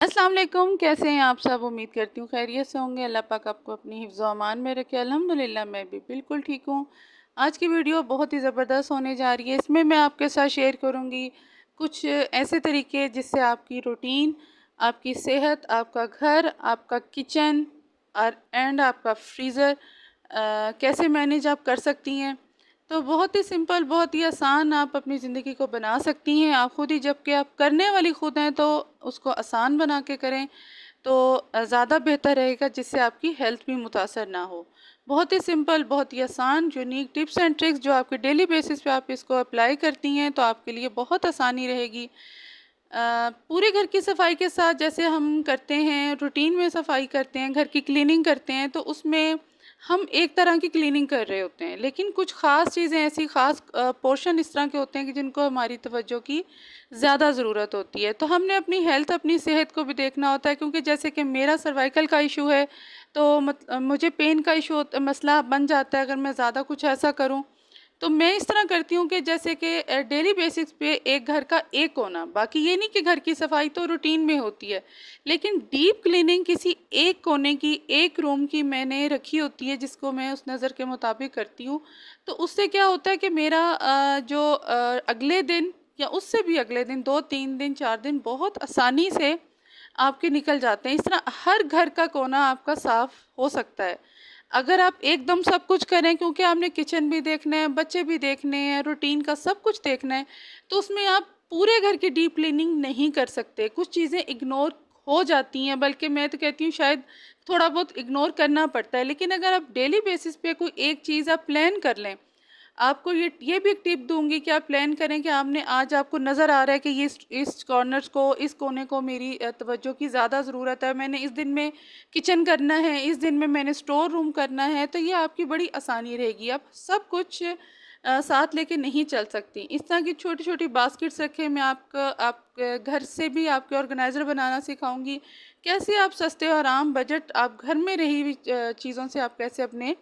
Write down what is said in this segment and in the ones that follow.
अस्सलाम वालेकुम, कैसे हैं आप सब? उम्मीद करती हूँ खैरियत से होंगे। अल्लाह पाक आपको अपनी हिफ्ज़ व अमान में रखे। अल्हम्दुलिल्लाह मैं भी बिल्कुल ठीक हूँ। आज की वीडियो बहुत ही ज़बरदस्त होने जा रही है। इसमें मैं आपके साथ शेयर करूँगी कुछ ऐसे तरीके जिससे आपकी रूटीन, आपकी सेहत, आपका घर, आपका किचन और आपका फ्रीज़र कैसे मैनेज आप कर सकती हैं। तो बहुत ही सिंपल, बहुत ही आसान आप अपनी ज़िंदगी को बना सकती हैं। आप खुद ही, जबकि आप करने वाली खुद हैं, तो उसको आसान बना के करें तो ज़्यादा बेहतर रहेगा, जिससे आपकी हेल्थ भी मुतासर ना हो। बहुत ही सिंपल, बहुत ही आसान, यूनिक टिप्स एंड ट्रिक्स जो आपके डेली बेसिस पे आप इसको अप्लाई करती हैं तो आपके लिए बहुत आसानी रहेगी। पूरे घर की सफाई के साथ जैसे हम करते हैं, रूटीन में सफाई करते हैं, घर की क्लीनिंग करते हैं, तो उसमें हम एक तरह की क्लीनिंग कर रहे होते हैं, लेकिन कुछ ख़ास चीज़ें ऐसी ख़ास पोर्शन इस तरह के होते हैं कि जिनको हमारी तवज्जो की ज़्यादा ज़रूरत होती है। तो हमने अपनी हेल्थ, अपनी सेहत को भी देखना होता है, क्योंकि जैसे कि मेरा सर्वाइकल का इशू है, तो मुझे पेन का मसला बन जाता है अगर मैं ज़्यादा कुछ ऐसा करूँ। तो मैं इस तरह करती हूँ कि जैसे कि डेली बेसिस पे एक घर का एक कोना, बाकी ये नहीं कि घर की सफाई तो रूटीन में होती है, लेकिन डीप क्लीनिंग किसी एक कोने की, एक रूम की मैंने रखी होती है, जिसको मैं उस नज़र के मुताबिक करती हूँ। तो उससे क्या होता है कि मेरा अगले दिन या उससे भी अगले दिन 2-3 दिन 4 दिन बहुत आसानी से आपके निकल जाते हैं। इस तरह हर घर का कोना आपका साफ हो सकता है। अगर आप एकदम सब कुछ करें, क्योंकि आपने किचन भी देखना है, बच्चे भी देखने हैं, रूटीन का सब कुछ देखना है, तो उसमें आप पूरे घर की डीप क्लीनिंग नहीं कर सकते। कुछ चीज़ें इग्नोर हो जाती हैं, बल्कि मैं तो कहती हूँ शायद थोड़ा बहुत इग्नोर करना पड़ता है। लेकिन अगर आप डेली बेसिस पे कोई एक चीज़ आप प्लान कर लें, आपको ये भी एक टिप दूँगी कि आप प्लान करें कि आपने आज, आपको नज़र आ रहा है कि ये इस कॉर्नर्स को, इस कोने को मेरी तवज्जो की ज़्यादा ज़रूरत है। मैंने इस दिन में किचन करना है, इस दिन में मैंने स्टोर रूम करना है, तो ये आपकी बड़ी आसानी रहेगी। आप सब कुछ साथ लेके नहीं चल सकती। इस तरह की छोटी-छोटी बास्केट्स रखें। मैं आप घर से भी आपके ऑर्गेनाइज़र बनाना सिखाऊँगी। कैसे आप सस्ते और आम बजट, आप घर में रही हुई चीज़ों से आप कैसे अपने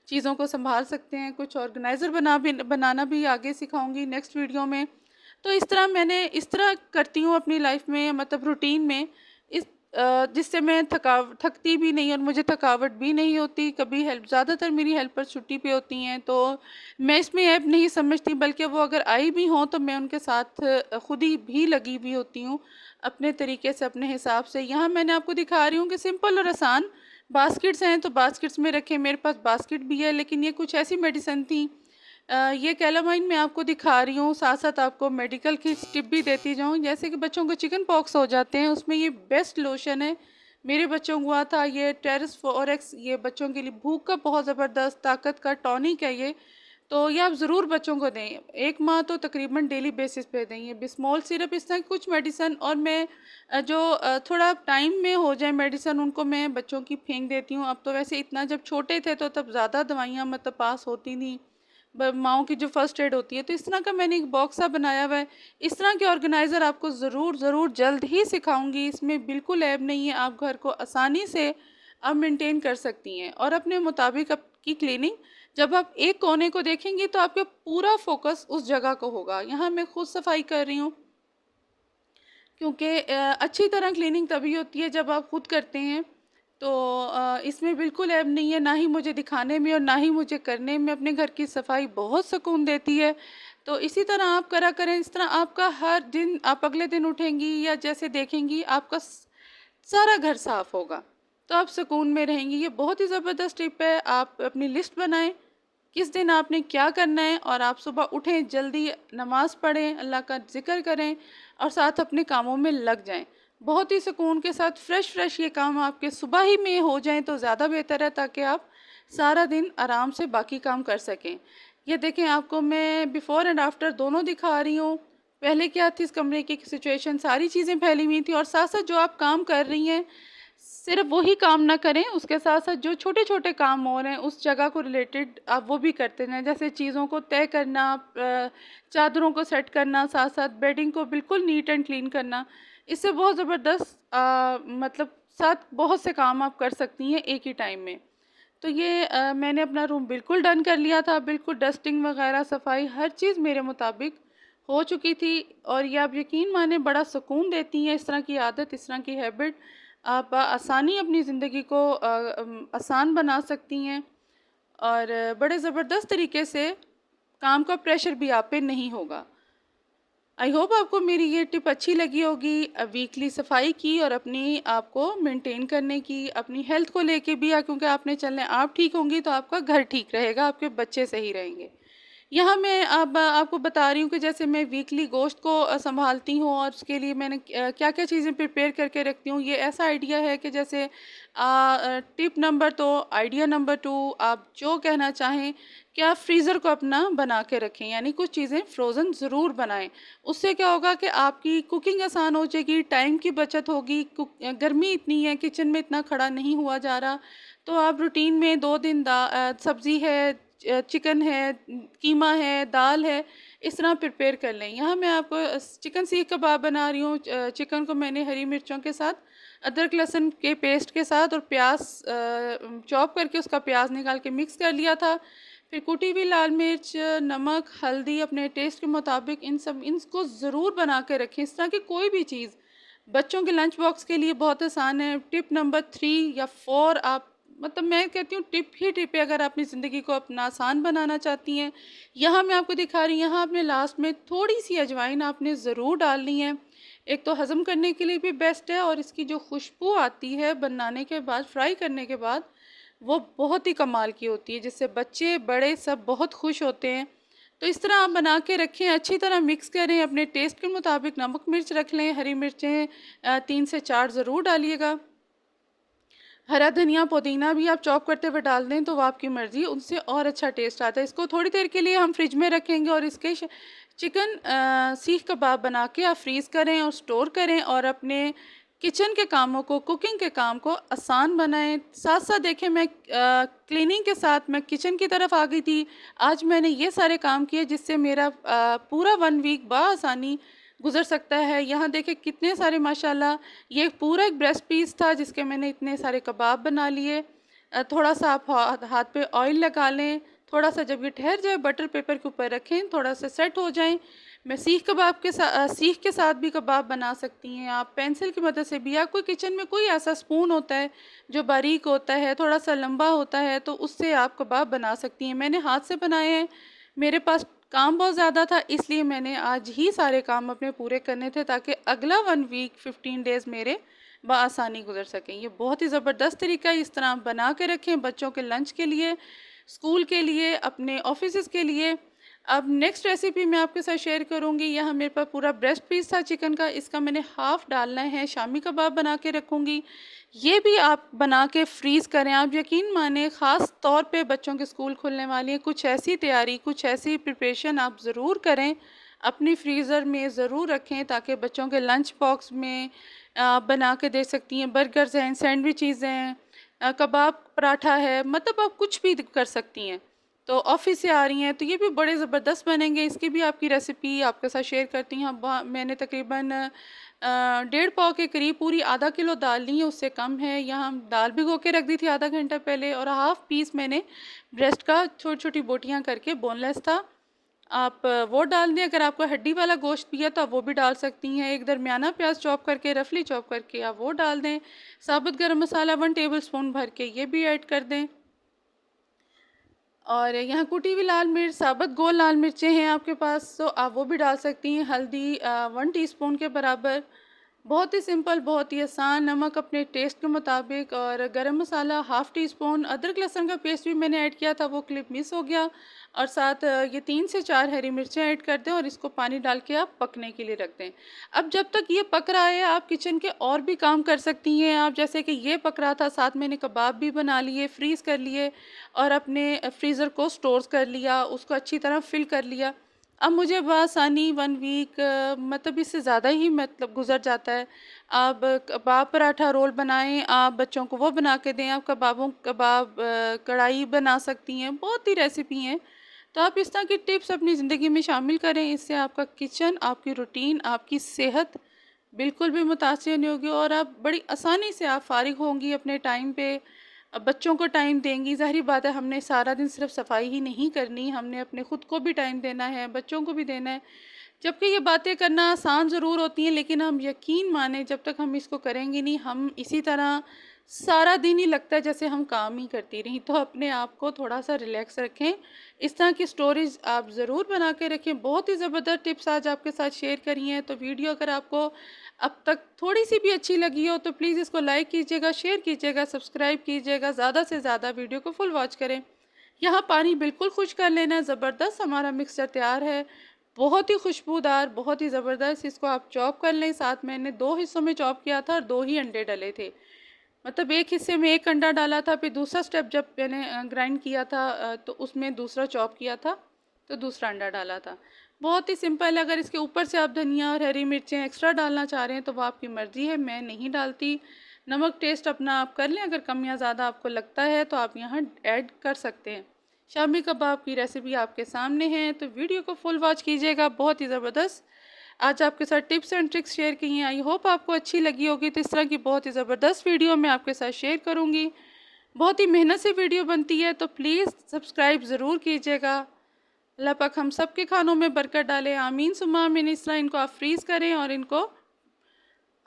चीज़ों को सँभाल सकते हैं। कुछ ऑर्गेनाइज़र बनाना भी आगे सिखाऊँगी नेक्स्ट वीडियो में। तो मैंने इस तरह करती हूँ अपनी लाइफ़ में, मतलब रूटीन में, जिससे मैं थकती भी नहीं और मुझे थकावट भी नहीं होती। कभी हेल्प, ज़्यादातर मेरी हेल्पर्स छुट्टी पे होती हैं, तो मैं इसमें ऐप नहीं समझती, बल्कि वो अगर आई भी हों तो मैं उनके साथ खुद ही भी लगी हुई होती हूँ, अपने तरीके से, अपने हिसाब से। यहाँ मैंने आपको दिखा रही हूँ कि सिंपल और आसान बास्केट्स हैं, तो बास्केट्स में रखें। मेरे पास बास्केट भी है, लेकिन ये कुछ ऐसी मेडिसिन थी, ये कैलामाइन मैं आपको दिखा रही हूँ, साथ-साथ आपको मेडिकल की टिप भी देती जाऊँ। जैसे कि बच्चों को चिकन पॉक्स हो जाते हैं, उसमें ये बेस्ट लोशन है। मेरे बच्चों को हुआ था, ये टेरेस फॉरेक्स, ये बच्चों के लिए भूख का बहुत ज़बरदस्त ताकत का टॉनिक है ये। तो ये आप ज़रूर बच्चों को दें। 1 माह तो तकरीबन डेली बेसिस पे दें। ये बिस्मोल सिरप, इस तरह की कुछ मेडिसिन, और मैं थोड़ा टाइम में हो जाए मेडिसिन, उनको मैं बच्चों की फेंक देती हूँ। अब तो वैसे इतना, जब छोटे थे तो तब ज़्यादा दवाइयाँ मतलब पास होती नहीं, माओं की जो फर्स्ट एड होती है। तो इस तरह का मैंने एक बॉक्स सा बनाया हुआ है। इस तरह के ऑर्गेनाइज़र आपको ज़रूर ज़रूर जल्द ही सिखाऊंगी। इसमें बिल्कुल ऐब नहीं है, आप घर को आसानी से आप मेंटेन कर सकती हैं, और अपने मुताबिक आपकी क्लीनिंग, जब आप एक कोने को देखेंगी तो आपका पूरा फोकस उस जगह को होगा। यहाँ मैं खुद सफाई कर रही हूँ, क्योंकि अच्छी तरह क्लीनिंग तभी होती है जब आप खुद करते हैं। तो इसमें बिल्कुल ऐब नहीं है, ना ही मुझे दिखाने में और ना ही मुझे करने में। अपने घर की सफाई बहुत सुकून देती है। तो इसी तरह आप करा करें। इस तरह आपका हर दिन, आप अगले दिन उठेंगी या जैसे देखेंगी, आपका सारा घर साफ होगा, तो आप सुकून में रहेंगी। ये बहुत ही ज़बरदस्त टिप है। आप अपनी लिस्ट बनाएं, किस दिन आपने क्या करना है, और आप सुबह उठें, जल्दी नमाज़ पढ़ें, अल्लाह का ज़िक्र करें, और साथ अपने कामों में लग जाएं। बहुत ही सुकून के साथ फ्रेश ये काम आपके सुबह ही में हो जाएं तो ज़्यादा बेहतर है, ताकि आप सारा दिन आराम से बाकी काम कर सकें। ये देखें, आपको मैं बिफ़ोर एंड आफ्टर दोनों दिखा रही हूँ। पहले क्या थी, इस कमरे की सिचुएशन, सारी चीज़ें फैली हुई थी, और साथ-साथ जो आप काम कर रही हैं, सिर्फ वही काम ना करें, उसके साथ-साथ जो छोटे-छोटे काम हो रहे हैं, उस जगह को रिलेटेड आप वो भी करते रहें। जैसे चीज़ों को तय करना, चादरों को सेट करना, साथ-साथ बेडिंग को बिल्कुल नीट एंड क्लीन करना। इससे बहुत ज़बरदस्त मतलब साथ बहुत से काम आप कर सकती हैं एक ही टाइम में। तो ये मैंने अपना रूम बिल्कुल डन कर लिया था, बिल्कुल डस्टिंग वगैरह, सफाई, हर चीज़ मेरे मुताबिक हो चुकी थी। और ये आप यकीन माने बड़ा सुकून देती हैं, इस तरह की आदत, इस तरह की हैबिट आप आसानी अपनी ज़िंदगी को आसान बना सकती हैं और बड़े ज़बरदस्त तरीके से काम का प्रेशर भी आप पे नहीं होगा। आई होप आपको मेरी ये टिप अच्छी लगी होगी वीकली सफाई की और अपनी आपको मेंटेन करने की, अपनी हेल्थ को लेके भी, क्योंकि आपने चलना है, आप ठीक होंगी तो आपका घर ठीक रहेगा, आपके बच्चे सही रहेंगे। यहाँ मैं अब आपको बता रही हूँ कि जैसे मैं वीकली गोश्त को संभालती हूँ और उसके लिए मैंने क्या-क्या चीज़ें प्रिपेयर करके रखती हूँ। ये ऐसा आइडिया है कि जैसे टिप नंबर तो आइडिया नंबर 2 आप जो कहना चाहें कि आप फ्रीज़र को अपना बना के रखें, यानी कुछ चीज़ें फ्रोज़न ज़रूर बनाएँ। उससे क्या होगा कि आपकी कुकिंग आसान हो जाएगी, टाइम की बचत होगी, गर्मी इतनी है, किचन में इतना खड़ा नहीं हुआ जा रहा, तो आप रूटीन में 2 दिन सब्ज़ी है, चिकन है, कीमा है, दाल है, इस तरह प्रिपेयर कर लें। यहाँ मैं आपको चिकन सीख कबाब बना रही हूँ। चिकन को मैंने हरी मिर्चों के साथ, अदरक लहसुन के पेस्ट के साथ और प्याज चॉप करके उसका प्याज निकाल के मिक्स कर लिया था। फिर कुटी हुई लाल मिर्च, नमक, हल्दी अपने टेस्ट के मुताबिक, इनको ज़रूर बना के रखें। इस तरह की कोई भी चीज़ बच्चों के लंच बॉक्स के लिए बहुत आसान है। टिप नंबर 3 या 4 आप, मतलब मैं कहती हूँ टिप ही टिप है अगर आप अपनी ज़िंदगी को अपना आसान बनाना चाहती हैं। यहाँ मैं आपको दिखा रही हूँ, यहाँ आपने लास्ट में थोड़ी सी अजवाइन आपने ज़रूर डालनी है। एक तो हज़म करने के लिए भी बेस्ट है और इसकी जो खुशबू आती है बनाने के बाद, फ्राई करने के बाद, वो बहुत ही कमाल की होती है, जिससे बच्चे बड़े सब बहुत खुश होते हैं। तो इस तरह आप बना के रखें, अच्छी तरह मिक्स करें, अपने टेस्ट के मुताबिक नमक मिर्च रख लें, हरी मिर्चें 3 से 4 ज़रूर डालिएगा। हरा धनिया, पुदीना भी आप चॉप करते हुए डाल दें तो वो आपकी मर्ज़ी, उनसे और अच्छा टेस्ट आता है। इसको थोड़ी देर के लिए हम फ्रिज में रखेंगे और इसके चिकन सीख कबाब बना के आप फ्रीज़ करें और स्टोर करें और अपने किचन के कामों को, कुकिंग के काम को आसान बनाएं। साथ साथ देखें, मैं क्लीनिंग के साथ मैं किचन की तरफ आ गई थी। आज मैंने ये सारे काम किए जिससे मेरा पूरा 1 वीक बआसानी गुज़र सकता है। यहाँ देखें कितने सारे माशाल्लाह, ये पूरा एक ब्रेस्ट पीस था जिसके मैंने इतने सारे कबाब बना लिए। थोड़ा सा आप हाथ पे ऑयल लगा लें, थोड़ा सा जब ये ठहर जाए बटर पेपर के ऊपर रखें, थोड़ा सा सेट हो जाएं। मैं सीख के साथ भी कबाब बना सकती हैं आप, पेंसिल की मदद से भी, या कोई किचन में कोई ऐसा स्पून होता है जो बारीक होता है, थोड़ा सा लंबा होता है, तो उससे आप कबाब बना सकती हैं। मैंने हाथ से बनाए हैं, मेरे पास काम बहुत ज़्यादा था, इसलिए मैंने आज ही सारे काम अपने पूरे करने थे ताकि अगला 1 वीक 15 डेज़ मेरे बआसानी गुजर सकें। ये बहुत ही ज़बरदस्त तरीका है, इस तरह आप बना के रखें बच्चों के लंच के लिए, स्कूल के लिए, अपने ऑफिस के लिए। अब नेक्स्ट रेसिपी मैं आपके साथ शेयर करूंगी। यहाँ मेरे पास पूरा ब्रेस्ट पीस था चिकन का, इसका मैंने हाफ़ डालना है, शामी कबाब बना के रखूँगी। ये भी आप बना के फ्रीज़ करें, आप यकीन माने ख़ास तौर पे बच्चों के स्कूल खुलने वाले हैं, कुछ ऐसी तैयारी, कुछ ऐसी प्रिपरेशन आप ज़रूर करें, अपनी फ्रीज़र में ज़रूर रखें ताकि बच्चों के लंच बॉक्स में बना के दे सकती हैं। बर्गर्स हैं, सैंडविचेज़ हैं, कबाब पराठा है, मतलब आप कुछ भी कर सकती हैं। तो ऑफ़िस से आ रही हैं तो ये भी बड़े ज़बरदस्त बनेंगे। इसकी भी आपकी रेसिपी आपके साथ शेयर करती हूँ। मैंने तकरीबन 1.5 पाव के करीब पूरी आधा किलो दाल ली है, उससे कम है। यहाँ दाल भिगो के रख दी थी आधा घंटा पहले, और हाफ़ पीस मैंने ब्रेस्ट का छोटी-छोटी बोटियाँ करके, बोनलेस था, आप वो डाल दें। अगर आपको हड्डी वाला गोश्त भी है तो आप वो भी डाल सकती हैं। एक दरमियाना प्याज चॉप करके, रफली चॉप करके आप वो डाल दें। साबुत गरम मसाला 1 टेबलस्पून भर के ये भी ऐड कर दें। और यहाँ कुटी हुई लाल मिर्च, साबुत गोल लाल मिर्चें हैं आपके पास तो आप वो भी डाल सकती हैं। हल्दी 1 टीस्पून के बराबर। बहुत ही सिंपल, बहुत ही आसान। नमक अपने टेस्ट के मुताबिक, और गरम मसाला हाफ़ टी स्पून। अदरक लहसुन का पेस्ट भी मैंने ऐड किया था, वो क्लिप मिस हो गया। और साथ ये 3 से 4 हरी मिर्चें ऐड कर दें और इसको पानी डाल के आप पकने के लिए रख दें। अब जब तक ये पक रहा है आप किचन के और भी काम कर सकती हैं। आप जैसे कि ये पक रहा था, साथ मैंने कबाब भी बना लिए, फ्रीज़ कर लिए और अपने फ्रीज़र को स्टोर कर लिया, उसको अच्छी तरह फिल कर लिया। अब मुझे बआसानी 1 वीक मतलब इससे ज़्यादा ही मतलब गुज़र जाता है। आप कबाब पराठा रोल बनाएँ, आप बच्चों को वो बना के दें, आप कबाब कढ़ाई बना सकती हैं, बहुत ही रेसिपी हैं। तो आप इस तरह की टिप्स अपनी ज़िंदगी में शामिल करें, इससे आपका किचन, आपकी रूटीन, आपकी सेहत बिल्कुल भी मुतासिर नहीं होगी और आप बड़ी आसानी से आप फ़ारिग होंगी अपने टाइम पे। बच्चों को टाइम देंगी। ज़ाहिर बात है, हमने सारा दिन सिर्फ सफाई ही नहीं करनी, हमने अपने ख़ुद को भी टाइम देना है, बच्चों को भी देना है। जबकि ये बातें करना आसान ज़रूर होती हैं, लेकिन हम यकीन माने जब तक हम इसको करेंगे नहीं, हम इसी तरह सारा दिन ही लगता है जैसे हम काम ही करती रहीं। तो अपने आप को थोड़ा सा रिलैक्स रखें। इस तरह की स्टोरीज आप ज़रूर बना के रखें। बहुत ही ज़बरदस्त टिप्स आज आपके साथ शेयर करी हैं। तो वीडियो अगर आपको अब तक थोड़ी सी भी अच्छी लगी हो तो प्लीज़ इसको लाइक कीजिएगा, शेयर कीजिएगा, सब्सक्राइब कीजिएगा, ज़्यादा से ज़्यादा वीडियो को फुल वॉच करें। यहाँ पानी बिल्कुल खुश कर लेना है। ज़बरदस्त हमारा मिक्सचर तैयार है, बहुत ही खुशबूदार, बहुत ही ज़बरदस्त। इसको आप चॉप कर लें। साथ मैंने 2 हिस्सों में चॉप किया था और 2 ही अंडे डले थे। मतलब एक हिस्से में 1 अंडा डाला था, फिर दूसरा स्टेप जब मैंने ग्राइंड किया था तो उसमें दूसरा चॉप किया था, तो दूसरा अंडा डाला था। बहुत ही सिंपल है। अगर इसके ऊपर से आप धनिया और हरी मिर्चें एक्स्ट्रा डालना चाह रहे हैं तो वो आपकी मर्ज़ी है, मैं नहीं डालती। नमक टेस्ट अपना आप कर लें, अगर कम या ज़्यादा आपको लगता है तो आप यहाँ ऐड कर सकते हैं। शामी कबाब की रेसिपी आपके सामने है, तो वीडियो को फुल वॉच कीजिएगा। बहुत ही ज़बरदस्त आज आपके साथ टिप्स एंड ट्रिक्स शेयर की हैं। आई होप आपको अच्छी लगी होगी। तो इस तरह की बहुत ही ज़बरदस्त वीडियो मैं आपके साथ शेयर करूँगी। बहुत ही मेहनत से वीडियो बनती है, तो प्लीज़ सब्सक्राइब ज़रूर कीजिएगा। अल्लाह पाक हम सब के खानों में बरकत डाले, आमीन सुम्मा आमीन। इस तरह इनको आप फ्रीज़ करें और इनको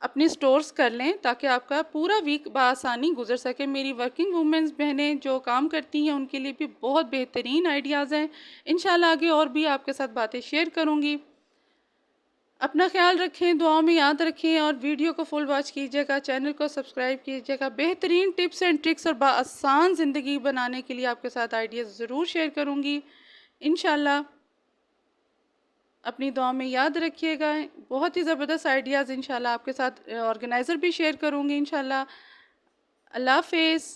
अपने स्टोर्स कर लें ताकि आपका पूरा वीक बआसानी गुजर सके। मेरी वर्किंग वुमेन्स बहनें जो काम करती हैं उनके लिए भी बहुत बेहतरीन आइडियाज़ हैं। इंशाल्लाह आगे और भी आपके साथ बातें शेयर करूँगी। अपना ख्याल रखें, दुआओं में याद रखें और वीडियो को फुल वॉच कीजिएगा, चैनल को सब्सक्राइब कीजिएगा। बेहतरीन टिप्स एंड ट्रिक्स और आसान ज़िंदगी बनाने के लिए आपके साथ आइडियाज़ ज़रूर शेयर करूँगी। इंशाल्लाह अपनी दुआ में याद रखिएगा। बहुत ही ज़बरदस्त आइडियाज़ इंशाल्लाह आपके साथ ऑर्गेनाइज़र भी शेयर करूँगी इंशाल्लाह। अल्लाह हाफ़िज़।